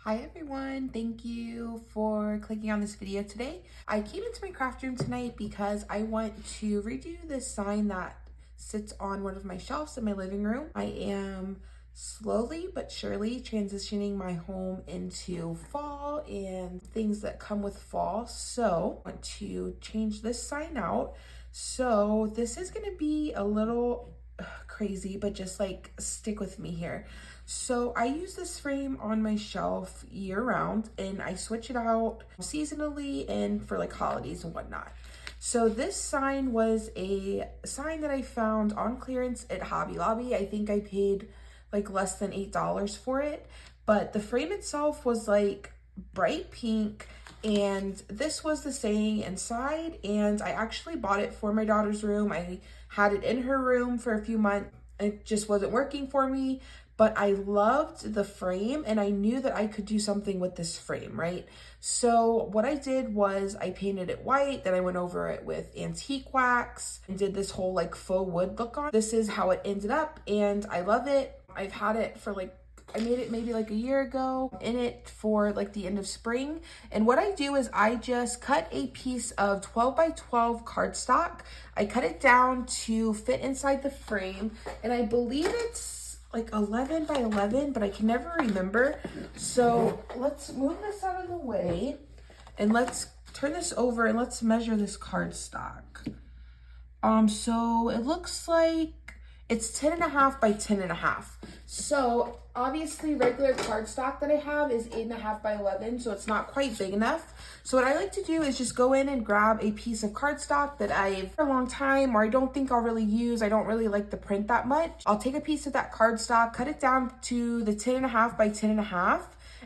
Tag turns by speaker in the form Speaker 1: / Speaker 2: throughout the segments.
Speaker 1: Hi everyone, thank you for clicking on this video today. I came into my craft room tonight because I want to redo this sign that sits on one of my shelves in my living room. I am slowly but surely transitioning my home into fall and things that come with fall. So I want to change this sign out. So this is gonna be a little crazy, but just like stick with me here. So I use this frame on my shelf year round and I switch it out seasonally and for like holidays and whatnot. So this sign was a sign that I found on clearance at Hobby Lobby. I think I paid like less than $8 for it, but the frame itself was like bright pink and this was the saying inside, and I actually bought it for my daughter's room. I had it in her room for a few months. It just wasn't working for me, but I loved the frame and I knew that I could do something with this frame, right? So what I did was I painted it white, then I went over it with antique wax and did this whole like faux wood look on. This is how it ended up and I love it. I've had it for like, I made it maybe like a year ago, in it for like the end of spring. And what I do is I just cut a piece of 12 by 12 cardstock. I cut it down to fit inside the frame, and I believe it's like 11 by 11, but I can never remember. So let's move this out of the way and let's turn this over and let's measure this cardstock. So it looks like it's 10.5 by 10.5. So obviously regular cardstock that I have is 8.5 by 11, so it's not quite big enough. So what I like to do is just go in and grab a piece of cardstock that I've for a long time, or I don't think I'll really use. I don't really like the print that much. I'll take a piece of that cardstock, cut it down to the 10.5 by 10.5,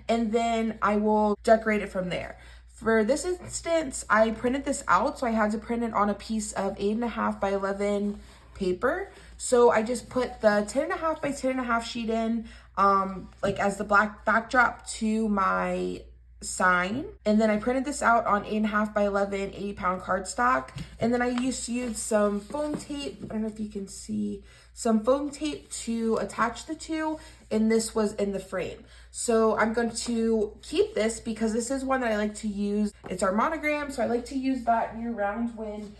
Speaker 1: and then I will decorate it from there. For this instance, I printed this out, so I had to print it on a piece of 8.5 by 11 paper. So I just put the 10.5 by 10.5 sheet in, like as the black backdrop to my sign. And then I printed this out on 8.5 by 11, 80-pound cardstock. And then I used to use some foam tape. I don't know if you can see, some foam tape to attach the two. And this was in the frame. So I'm going to keep this because this is one that I like to use. It's our monogram, so I like to use that year round when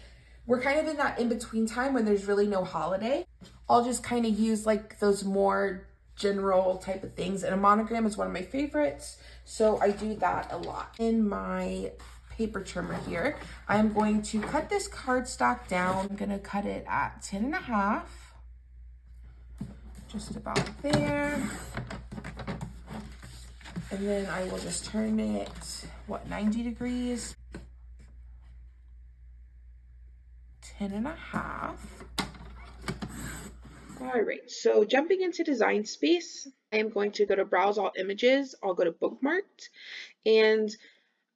Speaker 1: we're kind of in that in-between time when there's really no holiday. I'll just kind of use like those more general type of things, and a monogram is one of my favorites, so I do that a lot. In my paper trimmer here, I'm going to cut this cardstock down. I'm gonna cut it at 10.5, just about there. And then I will just turn it, 90 degrees? 10.5. All right, so jumping into design space, I am going to go to browse all images. I'll go to bookmarked, and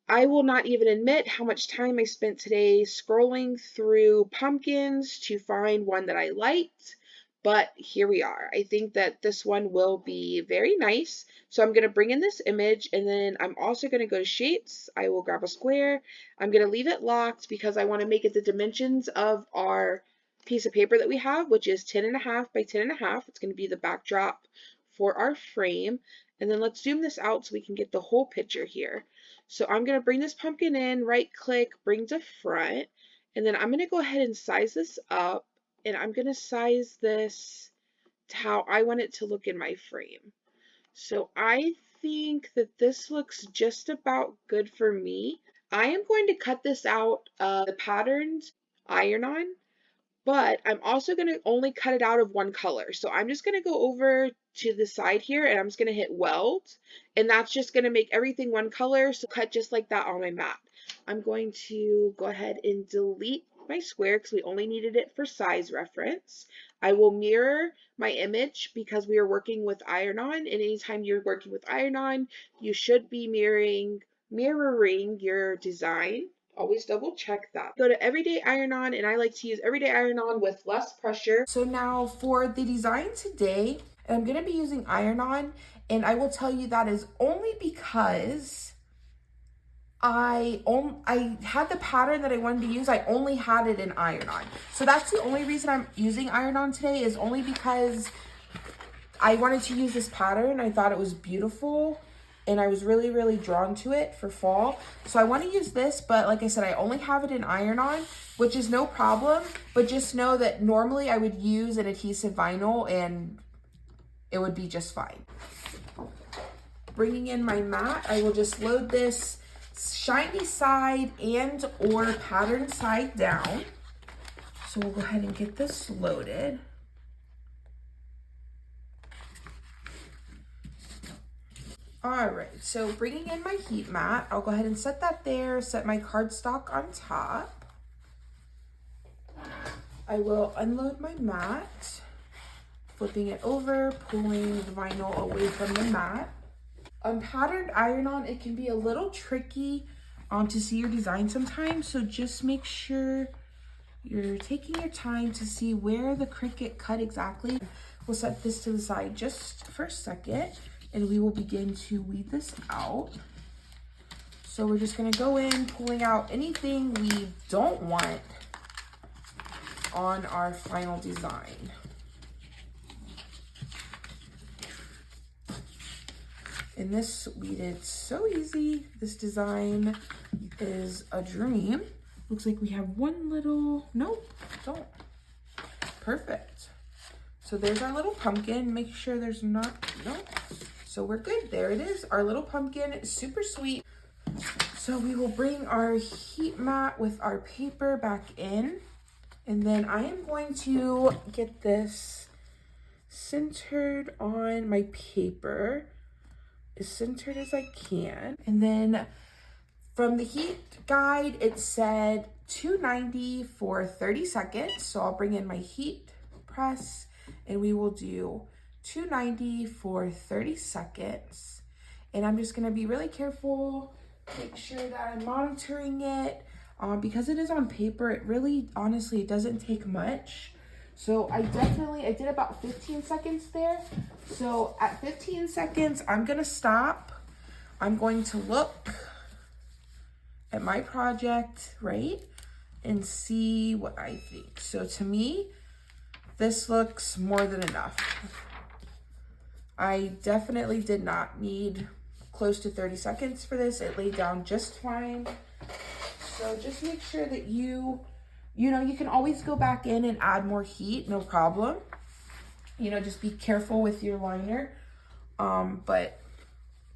Speaker 1: I will not even admit how much time I spent today scrolling through pumpkins to find one that I liked, but here we are. I think that this one will be very nice. So I'm gonna bring in this image, and then I'm also gonna go to shapes. I will grab a square. I'm gonna leave it locked because I wanna make it the dimensions of our piece of paper that we have, which is 10.5 by 10.5. It's gonna be the backdrop for our frame. And then let's zoom this out so we can get the whole picture here. So I'm going to bring this pumpkin in, right click, bring to front, and then I'm going to go ahead and size this up, and I'm going to size this to how I want it to look in my frame. So I think that this looks just about good for me. I am going to cut this out of the patterns iron on, but I'm also going to only cut it out of one color. So I'm just going to go over to the side here and I'm just going to hit weld, and that's just going to make everything one color. So cut just like that on my mat. I'm going to go ahead and delete my square because we only needed it for size reference. I will mirror my image because we are working with iron-on, and anytime you're working with iron-on, you should be mirroring your design. Always double check that. Go to everyday iron-on, and I like to use everyday iron-on with less pressure. So now for the design today, I'm going to be using iron-on, and I will tell you that is only because I had the pattern that I wanted to use. I only had it in iron-on. So that's the only reason I'm using iron-on today, is only because I wanted to use this pattern. I thought it was beautiful. and I was really, really drawn to it for fall. So I want to use this, but like I said, I only have it in iron-on, which is no problem, but just know that normally I would use an adhesive vinyl and it would be just fine. Bringing in my mat, I will just load this shiny side and or pattern side down. So we'll go ahead and get this loaded. All right, so bringing in my heat mat, I'll go ahead and set that there, set my cardstock on top. I will unload my mat, flipping it over, pulling the vinyl away from the mat. On patterned iron-on, it can be a little tricky to see your design sometimes, so just make sure you're taking your time to see where the Cricut cut exactly. We'll set this to the side just for a second, and we will begin to weed this out. So we're just gonna go in, pulling out anything we don't want on our final design. And this weeded so easy. This design is a dream. Looks like we have one little, nope, don't. Perfect. So there's our little pumpkin. Make sure there's not, nope. So we're good. There it is. Our little pumpkin is super sweet. So we will bring our heat mat with our paper back in. And then I am going to get this centered on my paper, as centered as I can. And then from the heat guide, it said 290 for 30 seconds. So I'll bring in my heat press and we will do 290 for 30 seconds. And I'm just gonna be really careful, make sure that I'm monitoring it. Because it is on paper, it really, honestly, it doesn't take much. So I did about 15 seconds there. So at 15 seconds, I'm gonna stop. I'm going to look at my project, right? And see what I think. So to me, this looks more than enough. I definitely did not need close to 30 seconds for this. It laid down just fine. So just make sure that you can always go back in and add more heat, no problem. Just be careful with your liner. But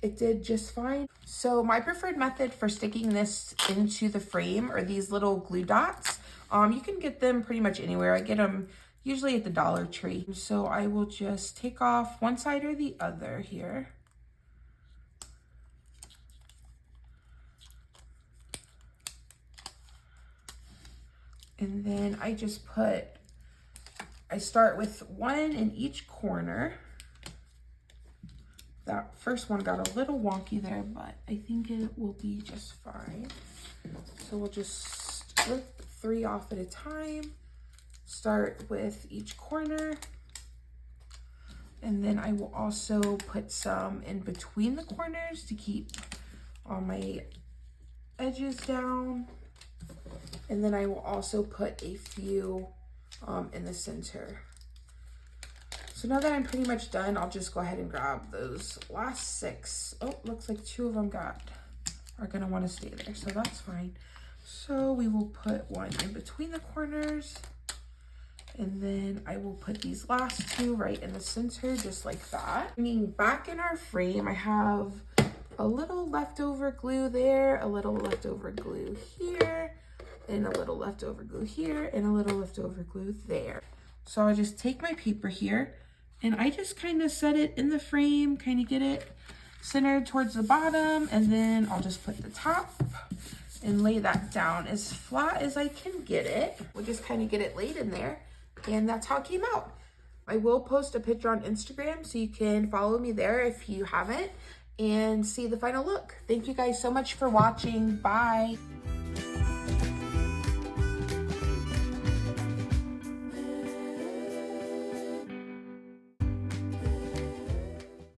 Speaker 1: it did just fine. So my preferred method for sticking this into the frame are these little glue dots. You can get them pretty much anywhere. I get them usually at the Dollar Tree. So I will just take off one side or the other here. And then I start with one in each corner. That first one got a little wonky there, but I think it will be just fine. So we'll just rip 3 off at a time. Start with each corner. And then I will also put some in between the corners to keep all my edges down. And then I will also put a few in the center. So now that I'm pretty much done, I'll just go ahead and grab those last 6. Oh, looks like 2 of them are gonna wanna stay there, so that's fine. So we will put one in between the corners, and then I will put these last 2 right in the center, just like that. Bringing back in our frame, I have a little leftover glue there, a little leftover glue here, and a little leftover glue here, and a little leftover glue there. So I'll just take my paper here, and I just kind of set it in the frame, kind of get it centered towards the bottom, and then I'll just put the top and lay that down as flat as I can get it. We'll just kind of get it laid in there, and that's how it came out. I will post a picture on Instagram, so you can follow me there if you haven't, and see the final look. Thank you guys so much for watching. Bye.